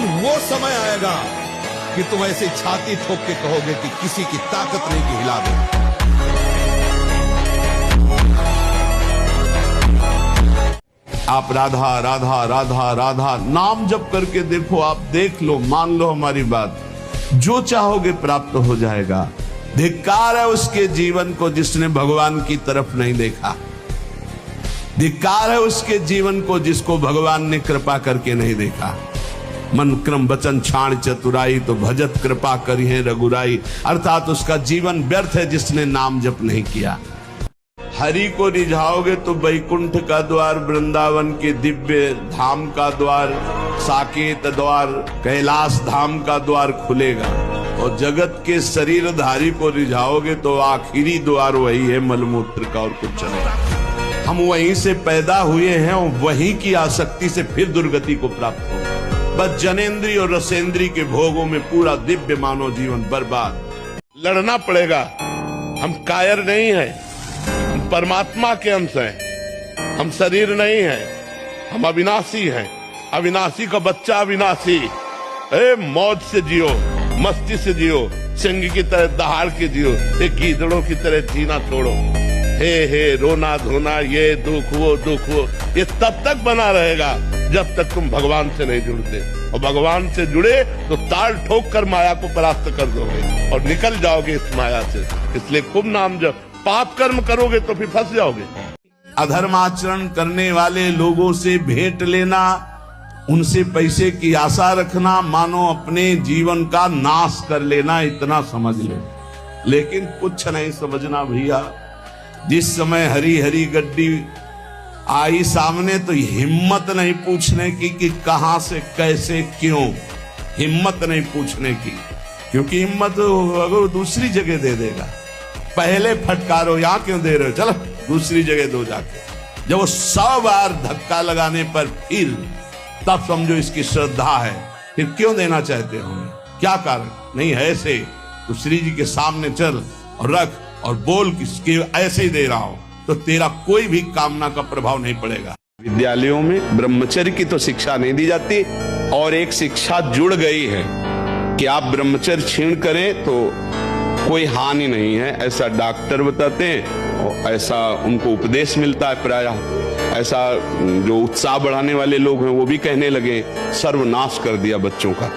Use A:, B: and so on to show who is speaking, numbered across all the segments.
A: लेकिन वो समय आएगा कि तुम ऐसे छाती ठोक के कहोगे कि किसी की ताकत नहीं कि हिला दे। आप राधा राधा राधा राधा नाम जप करके देखो, आप देख लो, मान लो हमारी बात, जो चाहोगे प्राप्त हो जाएगा। धिक्कार है उसके जीवन को जिसने भगवान की तरफ नहीं देखा। धिक्कार है उसके जीवन को जिसको भगवान ने कृपा करके नहीं देखा। मन क्रम वचन छाण चतुराई तो भजत कृपा करी है रघुराई, अर्थात उसका जीवन व्यर्थ है जिसने नाम जप नहीं किया। हरि को रिझाओगे तो वैकुंठ का द्वार, वृंदावन के दिव्य धाम का द्वार, साकेत द्वार, कैलाश धाम का द्वार खुलेगा। और जगत के शरीरधारी को रिझाओगे तो आखिरी द्वार वही है मलमूत्र का, और कुछ नहीं। हम वहीं से पैदा हुए हैं और वहीं की आसक्ति से फिर दुर्गति को प्राप्त हो। बस जनेन्द्रीय और रसेंद्रीय के भोगों में पूरा दिव्य मानव जीवन बर्बाद। लड़ना पड़ेगा। हम कायर नहीं है, हम परमात्मा के अंश हैं। हम शरीर नहीं है, हम अविनाशी हैं। अविनाशी का बच्चा अविनाशी। मौज से जियो, मस्ती से जियो, सिंह की तरह दहाड़ के जियो, एक गीदड़ों की तरह जीना छोड़ो। हे रोना धोना, ये दुख वो, ये तब तक बना रहेगा जब तक तुम भगवान से नहीं जुड़ते। और भगवान से जुड़े तो ताल ठोक कर माया को परास्त कर दोगे और निकल जाओगे इस माया से। इसलिए खूब नाम जप। पाप कर्म करोगे तो फिर फंस जाओगे। अधर्म आचरण करने वाले लोगों से भेंट लेना, उनसे पैसे की आशा रखना, मानो अपने जीवन का नाश कर लेना, इतना समझ ले। लेकिन कुछ नहीं समझना भैया। जिस समय हरी हरी गड्डी आई सामने तो हिम्मत नहीं पूछने की कि कहां से कैसे क्यों, हिम्मत नहीं पूछने की, क्योंकि हिम्मत अगर दूसरी जगह दे देगा। पहले फटकारो, यहां क्यों दे रहे हो, चलो दूसरी जगह दो जाके। जब वो 100 बार धक्का लगाने पर फिर तब समझो इसकी श्रद्धा है। फिर क्यों देना चाहते हो, क्या कारण नहीं है? ऐसे तो श्री जी के सामने चल और रख और बोल कि ऐसे ही दे रहा हूं, तो तेरा कोई भी कामना का प्रभाव नहीं पड़ेगा। विद्यालयों में ब्रह्मचर्य की तो शिक्षा नहीं दी जाती, और एक शिक्षा जुड़ गई है कि आप ब्रह्मचर्य छीण करें तो कोई हानि नहीं है, ऐसा डॉक्टर बताते हैं और ऐसा उनको उपदेश मिलता है प्रायः। ऐसा जो उत्साह बढ़ाने वाले लोग हैं वो भी कहने लगे, सर्वनाश कर दिया बच्चों का।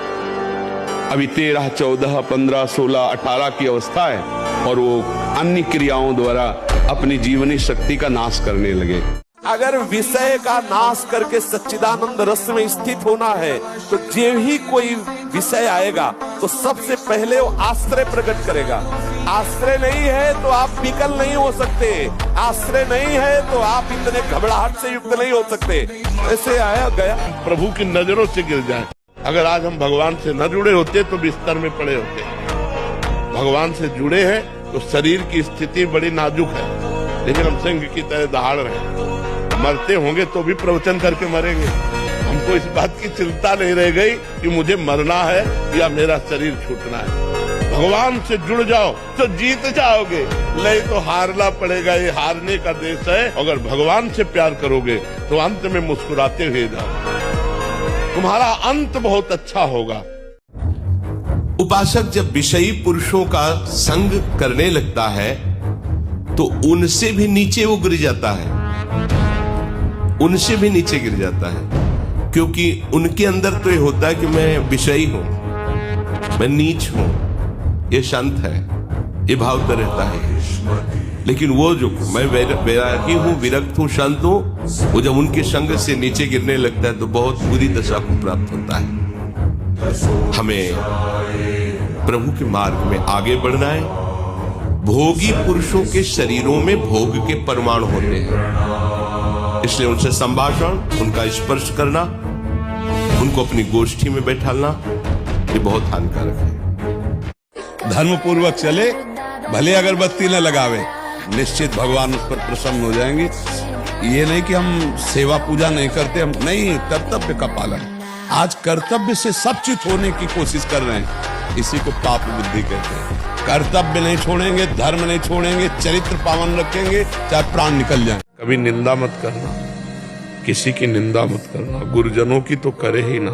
A: अभी 13, 14, 15, 16, 18 की अवस्था है और वो अन्य क्रियाओं द्वारा अपनी जीवनी शक्ति का नाश करने लगे। अगर विषय का नाश करके सच्चिदानंद रस में स्थित होना है तो जो ही कोई विषय आएगा तो सबसे पहले वो आश्रय प्रकट करेगा। आश्रय नहीं है तो आप विकल नहीं हो सकते, आश्रय नहीं है तो आप इतने घबराहट से युक्त नहीं हो सकते। ऐसे आया गया प्रभु की नजरों से गिर जाए। अगर आज हम भगवान से न जुड़े होते तो बिस्तर में पड़े होते। भगवान से जुड़े हैं तो शरीर की स्थिति बड़ी नाजुक है, लेकिन हम सिंह की तरह दहाड़ रहे हैं। मरते होंगे तो भी प्रवचन करके मरेंगे। हमको इस बात की चिंता नहीं रह गई कि मुझे मरना है या मेरा शरीर छूटना है। भगवान से जुड़ जाओ तो जीत जाओगे, नहीं तो हारना पड़ेगा। ये हारने का देश है। अगर भगवान से प्यार करोगे तो अंत में मुस्कुराते हुए जाओ, तुम्हारा अंत बहुत अच्छा होगा।
B: उपासक जब विषयी पुरुषों का संग करने लगता है तो उनसे भी नीचे वो गिर जाता है, उनसे भी नीचे गिर जाता है, क्योंकि उनके अंदर तो ये होता है कि मैं विषयी हूं, मैं नीच हूं, ये शांत है, ये भाव तो रहता है। लेकिन वो जो मैं वैरागी हूं, विरक्त हूं, शांत हूं, वो जब उनके संग से नीचे गिरने लगता है तो बहुत बुरी दशा को प्राप्त होता है। हमें प्रभु के मार्ग में आगे बढ़ना है। भोगी पुरुषों के शरीरों में भोग के परमाणु होते हैं, इसलिए उनसे संभाषण, उनका स्पर्श करना, उनको अपनी गोष्ठी में बैठालना, ये बहुत हानिकारक है।
A: धर्म पूर्वक चले, भले अगरबत्ती न लगावे, निश्चित भगवान उस पर प्रसन्न हो जाएंगे। ये नहीं कि हम सेवा पूजा नहीं करते, हम नहीं, कर्तव्य का पालन। आज कर्तव्य से सबचित होने की कोशिश कर रहे हैं, इसी को पाप बुद्धि कहते हैं। कर्तव्य नहीं छोड़ेंगे, धर्म नहीं छोड़ेंगे, चरित्र पावन रखेंगे, चाहे प्राण निकल जाए।
C: कभी निंदा मत करना, किसी की निंदा मत करना, गुरुजनों की तो करे ही ना।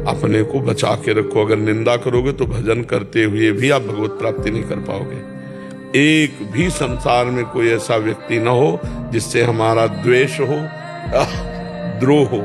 A: अपने को बचा के रखो। अगर निंदा करोगे तो भजन करते हुए भी आप भगवत प्राप्ति नहीं कर पाओगे। एक भी संसार में कोई ऐसा व्यक्ति न हो जिससे हमारा द्वेष हो, द्रोह हो,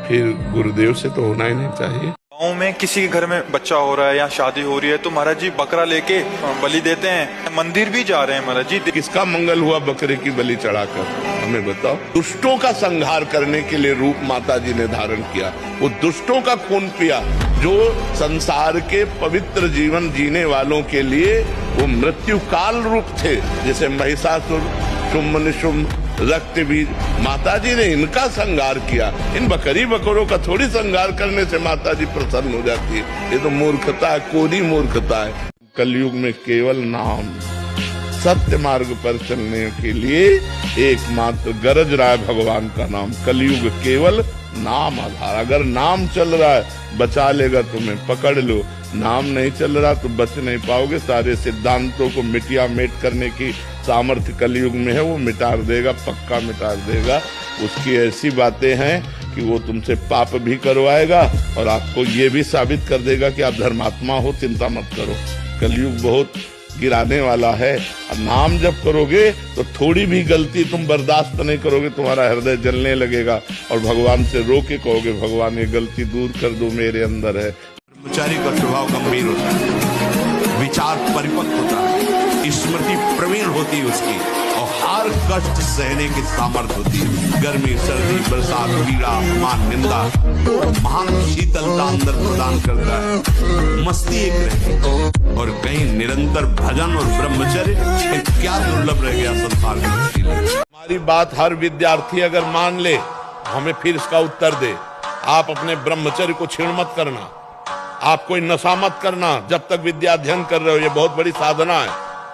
A: फिर गुरुदेव से तो होना ही नहीं चाहिए।
C: गाँव में किसी के घर में बच्चा हो रहा है या शादी हो रही है तो महाराज जी बकरा लेके बलि देते हैं, मंदिर भी जा रहे हैं महाराज जी।
A: किसका मंगल हुआ बकरे की बलि चढ़ाकर? हमें बताओ। दुष्टों का संहार करने के लिए रूप माता जी ने धारण किया, वो दुष्टों का खून पिया। जो संसार के पवित्र जीवन जीने वालों के लिए वो मृत्यु काल रूप थे, जैसे महिषासुर, शुम्भ निशुम्भ, रक्त बीज, माता जी ने इनका संहार किया। इन बकरी बकरों का थोड़ी संहार करने से माता जी प्रसन्न हो जाती है। ये तो मूर्खता है, कोरी मूर्खता है। कलयुग में केवल नाम, सत्य मार्ग पर चलने के लिए एकमात्र गरज रहा है भगवान का नाम। कलयुग केवल नाम आधार। अगर नाम चल रहा है बचा लेगा तुम्हें, पकड़ लो। नाम नहीं चल रहा तो बच नहीं पाओगे। सारे सिद्धांतों को मिटिया मेट करने की सामर्थ्य कलयुग में है, वो मिटा देगा, पक्का मिटा देगा। उसकी ऐसी बातें हैं कि वो तुमसे पाप भी करवाएगा और आपको ये भी साबित कर देगा कि आप धर्मात्मा हो, चिंता मत करो। कलयुग बहुत गिराने वाला है। अब नाम जब करोगे तो थोड़ी भी गलती तुम बर्दाश्त नहीं करोगे, तुम्हारा हृदय जलने लगेगा और भगवान से रो के कहोगे, भगवान ये गलती दूर कर दो, मेरे अंदर है।
B: ब्रह्मचारी का स्वभाव गंभीर होता है, विचार परिपक्व होता है, स्मृति प्रवीण होती है उसकी, और हर कष्ट सहने की सामर्थ्य होती है। गर्मी, सर्दी, बरसात, पीड़ा, मान, निंदा, महान शीतलता अंदर प्रदान करता है। मस्ती एक रहती और कहीं निरंतर भजन और ब्रह्मचर्य, क्या दुर्लभ रह गया संसार में।
A: हमारी बात हर विद्यार्थी अगर मान ले, हमें फिर इसका उत्तर दे। आप अपने ब्रह्मचर्य को छीण मत करना, आप कोई नशा मत करना जब तक विद्या अध्ययन कर रहे हो। ये बहुत बड़ी साधना है।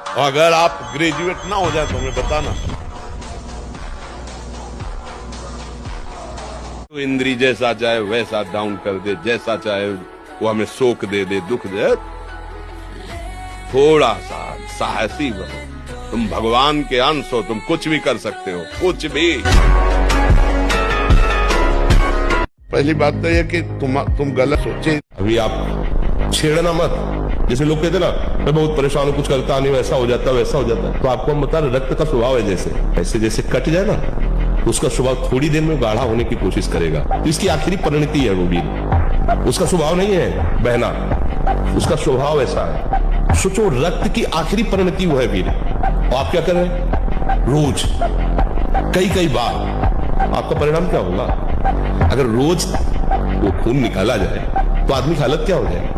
A: और अगर आप ग्रेजुएट ना हो जाए तो हमें बताना। तो इंद्री जैसा चाहे वैसा डाउन कर दे, जैसा चाहे वो हमें शोक दे दे, दुख दे, थोड़ा सा साहसी बनो। तुम भगवान के अंश हो, तुम कुछ भी कर सकते हो, कुछ भी। पहली बात तो यह कि तुम गलत सोचे।
B: अभी आप छेड़ना मत। जैसे लोग कहते ना, मैं बहुत परेशान हूं, कुछ करता नहीं, वैसा हो जाता, वैसा हो जाता है। तो आपको हम बता रहे, रक्त का स्वभाव है जैसे, ऐसे जैसे कट जाए ना, उसका स्वभाव थोड़ी देर में गाढ़ा होने की कोशिश करेगा। तो इसकी आखिरी परिणति है वो वीर। उसका स्वभाव नहीं है बहना, उसका स्वभाव ऐसा है। सोचो, रक्त की आखिरी परिणति वो है वीर। और आप क्या कर रहे हैं? रोज कई बार आपका परिणाम क्या होगा? अगर रोज वो खून निकाला जाए तो आदमी की हालत क्या हो जाएगी?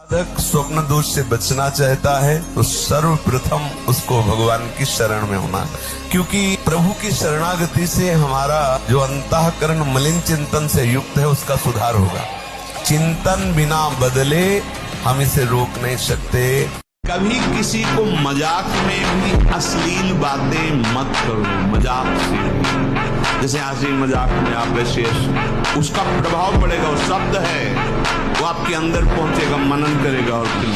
D: साधक स्वप्न दोष से बचना चाहता है तो सर्वप्रथम उसको भगवान की शरण में होना, क्योंकि प्रभु की शरणागति से हमारा जो अंतःकरण मलिन चिंतन से युक्त है उसका सुधार होगा। चिंतन बिना बदले हम इसे रोक नहीं सकते।
A: कभी किसी को मजाक में भी अश्लील बातें मत करो। मजाक से, जैसे हंसी मजाक में आप शेष, उसका प्रभाव पड़ेगा। वो शब्द है, वो आपके अंदर पहुंचेगा, मनन करेगा और फिर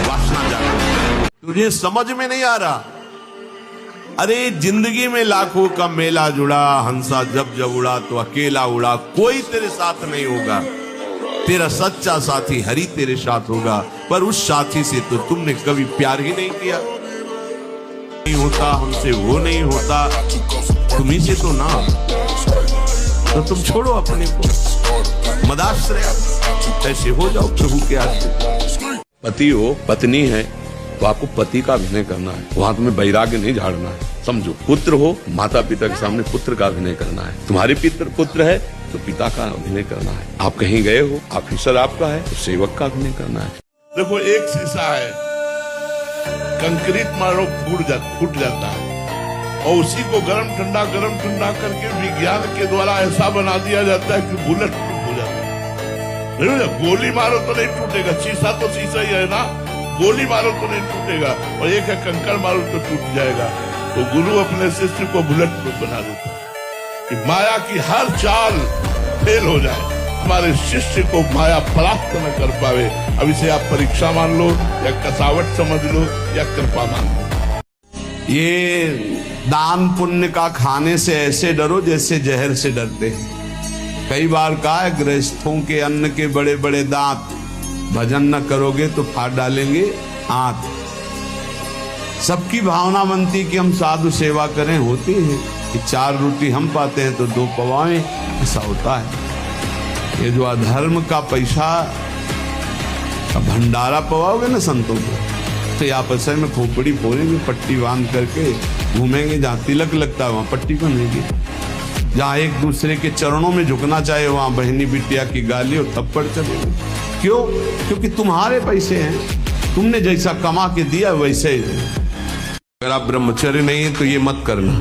A: वासना जागेगी। तुझे समझ में नहीं आ रहा? अरे जिंदगी में लाखों का मेला जुड़ा, हंसा जब जब उड़ा तो अकेला उड़ा। कोई तेरे साथ नहीं होगा, तेरा सच्चा साथी हरि तेरे साथ होगा। पर उस साथी से तो तुमने कभी प्यार ही नहीं किया। नहीं होता हमसे, वो नहीं होता, तुम्ही से तो ना, तो तुम छोड़ो अपने को, मदाश्रय ऐसे हो जाओ प्रभु के आश्रय। पति हो, पत्नी है तो आपको पति का अभिनय करना है, वहां तुम्हें वैराग्य नहीं झाड़ना है। समझो, पुत्र हो, माता पिता के सामने पुत्र का अभिनय करना है। तुम्हारे पुत्र है तो पिता का अभिनय करना है। आप कहीं गए हो, ऑफिसर आपका है तो सेवक का अभिनय करना है। देखो, एक शीशा है, कंक्रीट मारो फूट जाता है, और उसी को गरम ठंडा करके विज्ञान के द्वारा ऐसा बना दिया जाता है कि बुलेट प्रूफ हो जाता है। गोली मारो तो नहीं टूटेगा, शीशा तो शीशा ही है ना, गोली मारो तो नहीं टूटेगा, और एक है कंकड़ मारो तो टूट जाएगा। तो गुरु अपने शिष्य को बुलेट प्रूफ बना देता है कि माया की हर चाल फेल हो जाए, हमारे शिष्य को माया परास्त न कर पावे। अब इसे आप परीक्षा मान लो या कसावट समझ लो या कृपा मान लो। ये दान पुण्य का खाने से ऐसे डरो जैसे जहर से डरते हैं। कई बार कहा है, गृहस्थों के अन्न के बड़े बड़े दांत, भजन न करोगे तो फाड़ डालेंगे आंत। सबकी भावना बनती कि हम साधु सेवा करें, होती है कि 4 रोटी हम पाते हैं तो 2 पवाएं, ऐसा होता है। ये जो अधर्म का पैसा का भंडारा पवाओगे ना संतों को, तो आपस में खोपड़ी फोड़ेंगे, पट्टी बांध करके घूमेंगे, जहाँ तिलक लगता है वहां पट्टी बनेगी, जहाँ एक दूसरे के चरणों में झुकना चाहे वहां बहनी बिटिया की गाली और थप्पड़ चलेगी। क्यों? क्योंकि तुम्हारे पैसे हैं, तुमने जैसा कमा के दिया वैसे ही।
B: अगर आप ब्रह्मचर्य नहीं है तो ये मत करना।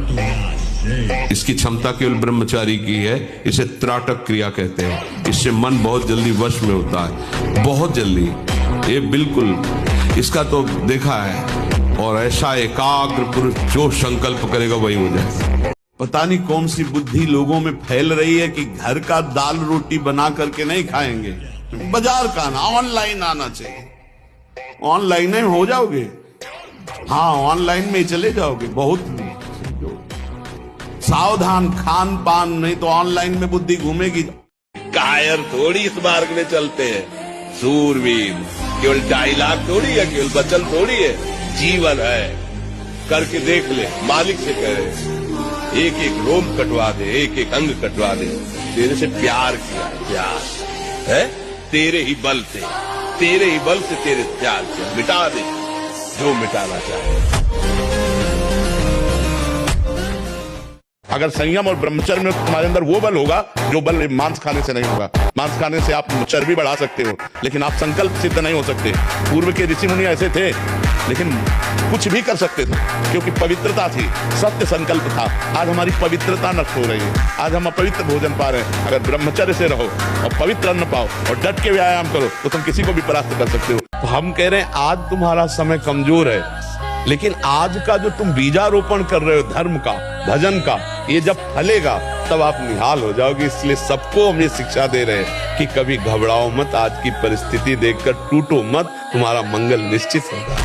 B: इसकी क्षमता केवल ब्रह्मचारी की है। इसे त्राटक क्रिया कहते हैं। इससे मन बहुत जल्दी वश में होता है, बहुत जल्दी। ये बिल्कुल इसका तो देखा है। और ऐसा एकाग्र पुरुष जो संकल्प करेगा वही हो जाए।
A: पता नहीं कौन सी बुद्धि लोगों में फैल रही है कि घर का दाल रोटी बना करके नहीं खाएंगे, बाजार का ना, ऑनलाइन आना चाहिए। ऑनलाइन में हो जाओगे, हाँ ऑनलाइन में ही चले जाओगे। बहुत सावधान खान पान, नहीं तो ऑनलाइन में बुद्धि घूमेगी।
B: कायर थोड़ी इस मार्ग में चलते हैं, सूरवीर। केवल डायलॉग थोड़ी है, केवल वचन थोड़ी है, जीवन है। करके देख ले, मालिक से कहे, एक एक रोम कटवा दे, एक एक अंग कटवा दे। तेरे से प्यार किया, प्यार है तेरे ही बल से, तेरे ही बल से तेरे प्यार किया। मिटा दे जो मिटाना चाहे।
E: अगर संयम और ब्रह्मचर्य में तुम्हारे अंदर वो बल होगा जो बल मांस खाने से नहीं होगा। मांस खाने से आप चर्बी बढ़ा सकते हो, लेकिन आप संकल्प सिद्ध नहीं हो सकते। पूर्व के ऋषि मुनि ऐसे थे, लेकिन कुछ भी कर सकते थे क्योंकि पवित्रता थी, सत्य संकल्प था। आज हमारी पवित्रता नष्ट हो रही है, आज हम अपवित्र भोजन पा रहे हैं। अगर ब्रह्मचर्य से रहो और पवित्र अन्न पाओ और डट के व्यायाम करो तो तुम किसी को भी परास्त कर सकते हो। तो हम कह रहे हैं आज तुम्हारा समय कमजोर है, लेकिन आज का जो तुम बीजारोपण कर रहे हो धर्म का, भजन का, ये जब फलेगा तब आप निहाल हो जाओगे। इसलिए सबको हम ये शिक्षा दे रहे हैं कि कभी घबराओ मत, आज की परिस्थिति देखकर टूटो मत, तुम्हारा मंगल निश्चित होगा।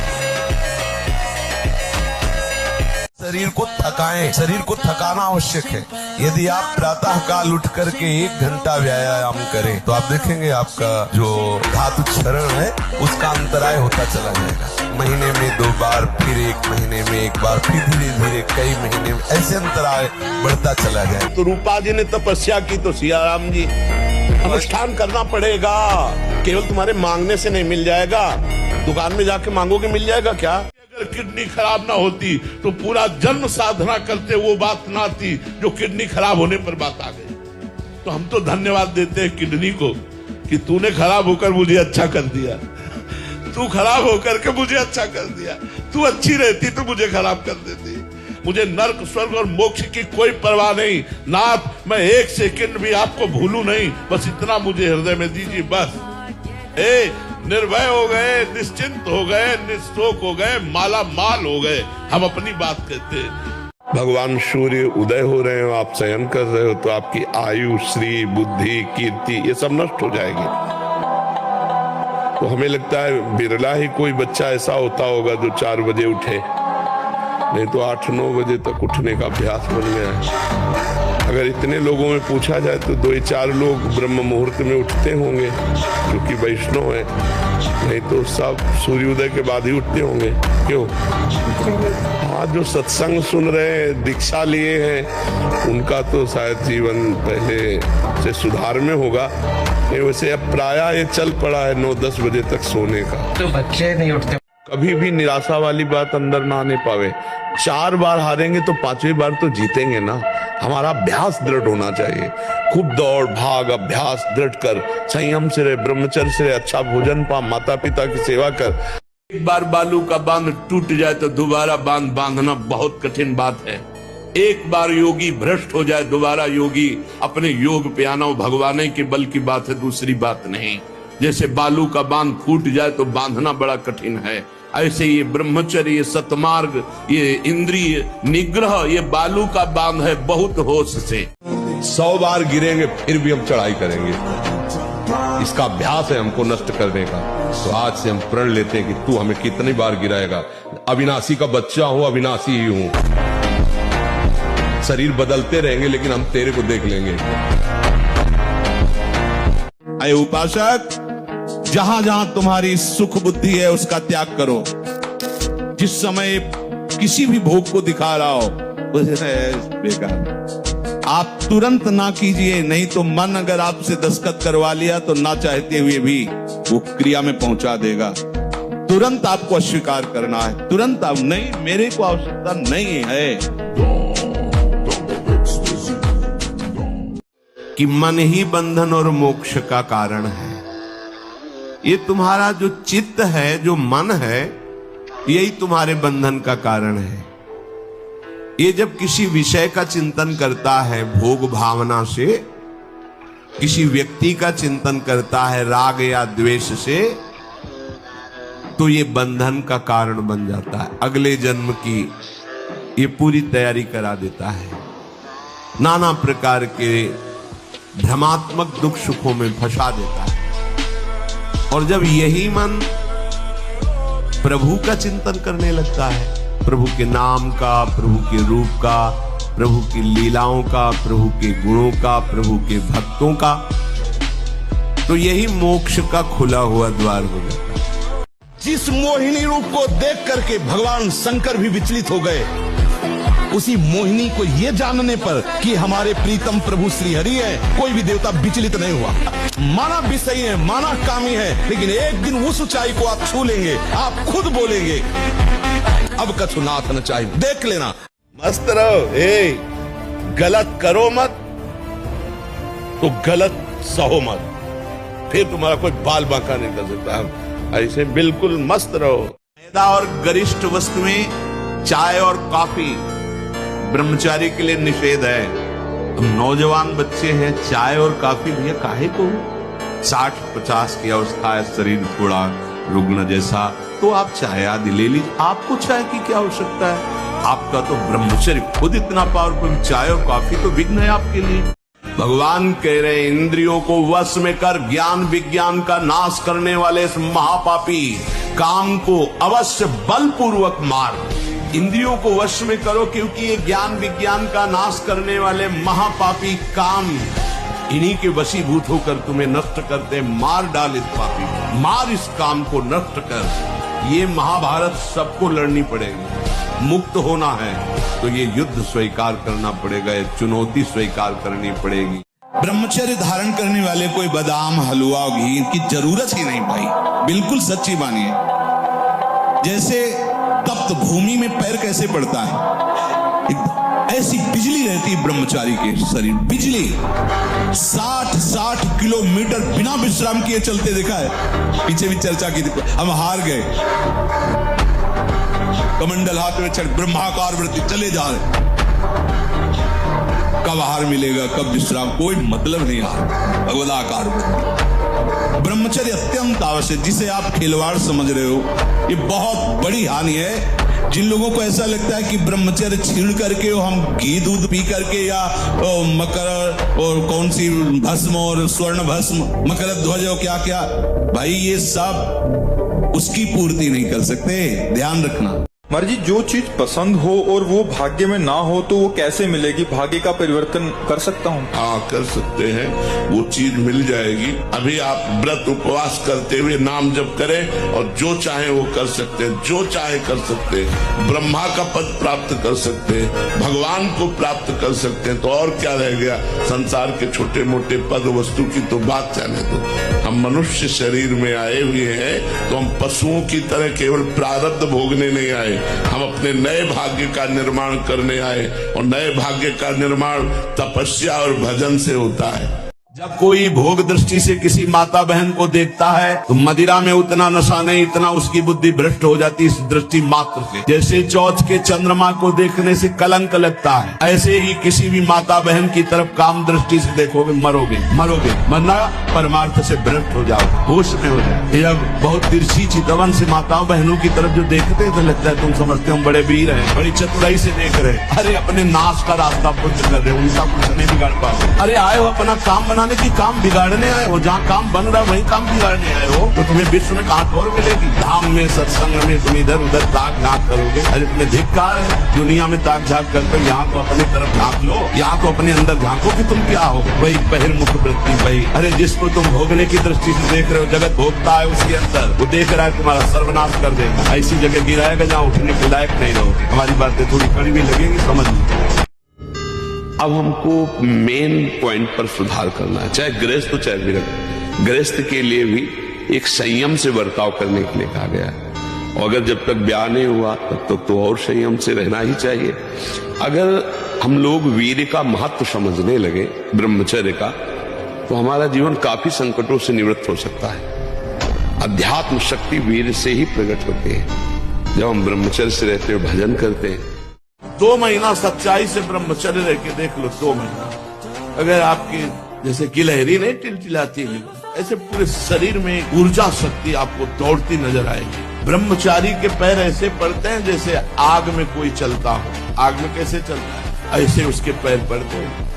D: शरीर को थकाएं, शरीर को थकाना आवश्यक है। यदि आप प्रातः काल उठ करके 1 घंटा व्यायाम करें तो आप देखेंगे आपका जो धातु क्षरण है उसका अंतराय होता चला जाएगा। महीने में 2 बार, फिर 1 महीने में 1 बार, फिर धीरे धीरे कई महीने में, ऐसे अंतराय बढ़ता चला जाए।
E: तो रूपा जी ने तपस्या की तो सियाराम जी अनुष्ठान करना पड़ेगा। केवल तुम्हारे मांगने से नहीं मिल जाएगा, दुकान में जाके मांगोगे मिल जाएगा क्या? अगर किडनी खराब ना होती तो पूरा जन्म साधना करते वो बात ना आती जो किडनी खराब होने पर बात आ गई। तो हम तो धन्यवाद देते हैं किडनी को कि तूने खराब होकर मुझे अच्छा कर दिया, तू खराब होकर के मुझे अच्छा कर दिया। तू अच्छी रहती तो मुझे खराब कर देती। मुझे नर्क स्वर्ग और मोक्ष की कोई परवाह नहीं नाथ, मैं 1 सेकंड भी आपको भूलूं नहीं, बस इतना मुझे हृदय में दीजिए बस। निर्भय हो गए, निश्चिंत हो गए, निशोक हो गए, माला माल हो गए। हम अपनी बात कहते हैं।
A: भगवान सूर्य उदय हो रहे हो, आप शयन कर रहे हो, तो आपकी आयु, श्री, बुद्धि, कीर्ति ये सब नष्ट हो जाएगी। तो हमें लगता है बिरला ही कोई बच्चा ऐसा होता होगा जो 4 बजे उठे, नहीं तो 8-9 बजे तक उठने का अभ्यास बन गया है। अगर इतने लोगों में पूछा जाए तो 2-4 लोग ब्रह्म मुहूर्त में उठते होंगे क्योंकि वैष्णव है, नहीं तो सब सूर्योदय के बाद ही उठते होंगे। क्यों? आज जो सत्संग सुन रहे हैं, दीक्षा लिए हैं, उनका तो शायद जीवन पहले से सुधार में होगा। वैसे अब प्रायः ये चल पड़ा है 9-10 बजे तक सोने का।
F: तो बच्चे नहीं उठते।
A: कभी भी निराशा वाली बात अंदर ना आने पावे। 4 बार हारेंगे तो 5वीं बार तो जीतेंगे ना। हमारा अभ्यास दृढ़ होना चाहिए। खूब दौड़ भाग अभ्यास दृढ़ कर, संयम से रहे, ब्रह्मचर्य से रहे, अच्छा भोजन पा, माता पिता की सेवा कर। एक बार बालू का बांध टूट जाए तो दोबारा बांध बांधना बहुत कठिन बात है। एक बार योगी भ्रष्ट हो जाए, दोबारा योगी अपने योग पे आना भगवान के बल की बात है, दूसरी बात नहीं। जैसे बालू का बांध फूट जाए तो बांधना बड़ा कठिन है, ऐसे ये ब्रह्मचर्य, ये सतमार्ग, ये इंद्रिय निग्रह, ये बालू का बांध है। बहुत होश से 100 बार गिरेंगे फिर भी हम चढ़ाई करेंगे। इसका अभ्यास है हमको नष्ट करने का। तो आज से हम प्रण लेते हैं कि तू हमें कितनी बार गिराएगा। अविनाशी का बच्चा हूं, अविनाशी ही हूं। शरीर बदलते रहेंगे लेकिन हम तेरे को देख लेंगे। अरे उपासक, जहां जहां तुम्हारी सुख बुद्धि है उसका त्याग करो। जिस समय किसी भी भोग को दिखा रहा हो उसे बेकार, आप तुरंत ना कीजिए, नहीं तो मन अगर आपसे दस्तखत करवा लिया तो ना चाहते हुए भी वो क्रिया में पहुंचा देगा। तुरंत आपको अस्वीकार करना है, तुरंत आप नहीं, मेरे को आवश्यकता नहीं है।
B: कि मन ही बंधन और मोक्ष का कारण है। ये तुम्हारा जो चित्त है, जो मन है, यही तुम्हारे बंधन का कारण है। ये जब किसी विषय का चिंतन करता है भोग भावना से, किसी व्यक्ति का चिंतन करता है राग या द्वेष से, तो ये बंधन का कारण बन जाता है। अगले जन्म की ये पूरी तैयारी करा देता है। नाना प्रकार के भ्रमात्मक दुख सुखों में फंसा देता है। और जब यही मन प्रभु का चिंतन करने लगता है, प्रभु के नाम का, प्रभु के रूप का, प्रभु की लीलाओं का, प्रभु के गुणों का, प्रभु के भक्तों का, तो यही मोक्ष का खुला हुआ द्वार हो जाता है।
E: जिस मोहिनी रूप को देख करके भगवान शंकर भी विचलित हो गए, उसी मोहिनी को ये जानने पर कि हमारे प्रीतम प्रभु श्री हरि है, कोई भी देवता विचलित नहीं हुआ। माना विषयी है, माना कामी है, लेकिन एक दिन उस ऊंचाई को आप छू लेंगे, आप खुद बोलेंगे अब कछु नाथ न चाहिए। देख लेना, मस्त रहो। गलत करो मत तो गलत सहो मत, फिर तुम्हारा कोई बाल बांका नहीं कर सकता। ऐसे बिल्कुल मस्त रहो।
A: मैदा और गरिष्ठ वस्तुएं, चाय और कॉफी ब्रह्मचारी के लिए निषेध है। तुम नौजवान बच्चे हैं, चाय और कॉफी भैया काहे को? 60-50 की अवस्था है, शरीर थोड़ा रुग्ण जैसा, तो आप चाय आदि ले लीजिए। आपको चाय की क्या आवश्यकता है? आपका तो ब्रह्मचर्य खुद इतना पावरफुल, चाय और कॉफी तो विघ्न है आपके लिए। भगवान कह रहे इंद्रियों को वश में कर ज्ञान विज्ञान का नाश करने वाले इस महापापी काम को अवश्य बलपूर्वक मार। इंद्रियों को वश में करो, क्योंकि ये ज्ञान विज्ञान का नाश करने वाले महापापी काम इन्हीं के वशीभूत होकर तुम्हें नष्ट करते। मार डाल इस पापी को, मार इस काम को नष्ट कर। ये महाभारत सबको लड़नी पड़ेगी। मुक्त होना है तो ये युद्ध स्वीकार करना पड़ेगा, ये चुनौती स्वीकार करनी पड़ेगी। ब्रह्मचर्य धारण करने वाले कोई बादाम हलवा घी की जरूरत ही नहीं भाई, बिल्कुल सच्ची मानिए। जैसे तप्त भूमि में पैर कैसे पड़ता है, ऐसी बिजली रहती है ब्रह्मचारी के शरीर। बिजली 60 किलोमीटर बिना विश्राम किए चलते देखा है, पीछे भी चर्चा की थी। हम हार गए, कमंडल हाथ में चढ़ ब्रह्माकार वृत्ति चले जा रहे। कब आहार मिलेगा, कब विश्राम, कोई मतलब नहीं। आहार भगवदाकार वृत्ति, ब्रह्मचर्य अत्यंत आवश्यक। जिसे आप खिलवाड़ समझ रहे हो, ये बहुत बड़ी हानि है। जिन लोगों को ऐसा लगता है कि ब्रह्मचर्य छीन करके हम घी दूध पी करके या मकर और कौन सी भस्म और स्वर्ण भस्म, मकर ध्वज और क्या क्या, भाई ये सब उसकी पूर्ति नहीं कर सकते, ध्यान रखना।
C: महाराज जी, जो चीज पसंद हो और वो भाग्य में ना हो तो वो कैसे मिलेगी? भाग्य का परिवर्तन कर सकता हूँ?
E: हाँ कर सकते हैं, वो चीज मिल जाएगी। अभी आप व्रत उपवास करते हुए नाम जप करें और जो चाहे वो कर सकते हैं, जो चाहे कर सकते हैं। ब्रह्मा का पद प्राप्त कर सकते हैं, भगवान को प्राप्त कर सकते हैं, तो और क्या रह गया? संसार के छोटे मोटे पद वस्तु की तो बात जाने दो। हम मनुष्य शरीर में आए हुए हैं तो हम पशुओं की तरह केवल प्रारब्ध भोगने नहीं आए, हम अपने नए भाग्य का निर्माण करने आए। और नए भाग्य का निर्माण तपस्या और भजन से होता है।
A: जब कोई भोग दृष्टि से किसी माता बहन को देखता है तो मदिरा में उतना नशा नहीं, इतना उसकी बुद्धि भ्रष्ट हो जाती इस दृष्टि मात्र से। जैसे चौथ के चंद्रमा को देखने से कलंक लगता है, ऐसे ही किसी भी माता बहन की तरफ काम दृष्टि से देखोगे मरोगे, मरना परमार्थ से भ्रष्ट हो जाओ, होश में हो जाए। जब बहुत तिरछी चितवन से माताओं बहनों की तरफ जो देखते हैं तो लगता है तुम समझते हो बड़े वीर हैं, बड़ी चतुराई से देख रहे। अरे अपने नाश का रास्ता पुत्र कर रहे हो, उनका कुछ नहीं बिगाड़ पाओ। अरे आए हो अपना काम
E: बनाने की, काम बिगाड़ने आए हो। जहाँ काम बन रहा है वही काम बिगाड़ने आए हो, तो तुम्हें विश्व में कहाँ ठोर मिलेगी। धाम में, सत्संग में तुम इधर उधर ताक झांक करोगे। अरे तुम्हें धिक्कार है, दुनिया में ताक झांक करके यहाँ तो अपनी तरफ झांक लो, यहाँ तो अपने अंदर झांको कि तुम क्या हो। वही बहिर्मुख वृत्ति, वही अरे जिसको तुम भोगने की दृष्टि से देख रहे हो, जगत भोगता है उसके अंदर, वो देख रहा है तुम्हारा सर्वनाश कर देगा। ऐसी जगह गिराएगा जहाँ उठने के लायक नहीं रहो। हमारी बातें थोड़ी कड़वी लगेगी, समझ लीजिए।
A: अब हमको मेन पॉइंट पर सुधार करना है, चाहे गृहस्थ हो चाहे विरक्त। गृहस्थ के लिए भी एक संयम से बर्ताव करने के लिए कहा गया है, और अगर जब तक ब्याह नहीं हुआ तब तक तो और संयम से रहना ही चाहिए। अगर हम लोग वीर का महत्व समझने लगे, ब्रह्मचर्य का, तो हमारा जीवन काफी संकटों से निवृत्त हो सकता है। अध्यात्म शक्ति वीर से ही प्रकट होती है। जब हम ब्रह्मचर्य से रहते हैं, भजन करते हैं,
E: 2 महीना सच्चाई से ब्रह्मचर्य रह के देख लो। 2 महीना अगर आपकी जैसे गिलहरी नहीं टिलटिलाती है, ऐसे पूरे शरीर में ऊर्जा शक्ति आपको दौड़ती नजर आएगी। ब्रह्मचारी के पैर ऐसे पड़ते हैं जैसे आग में कोई चलता हो। आग में कैसे चलता है, ऐसे उसके पैर पड़ते हैं।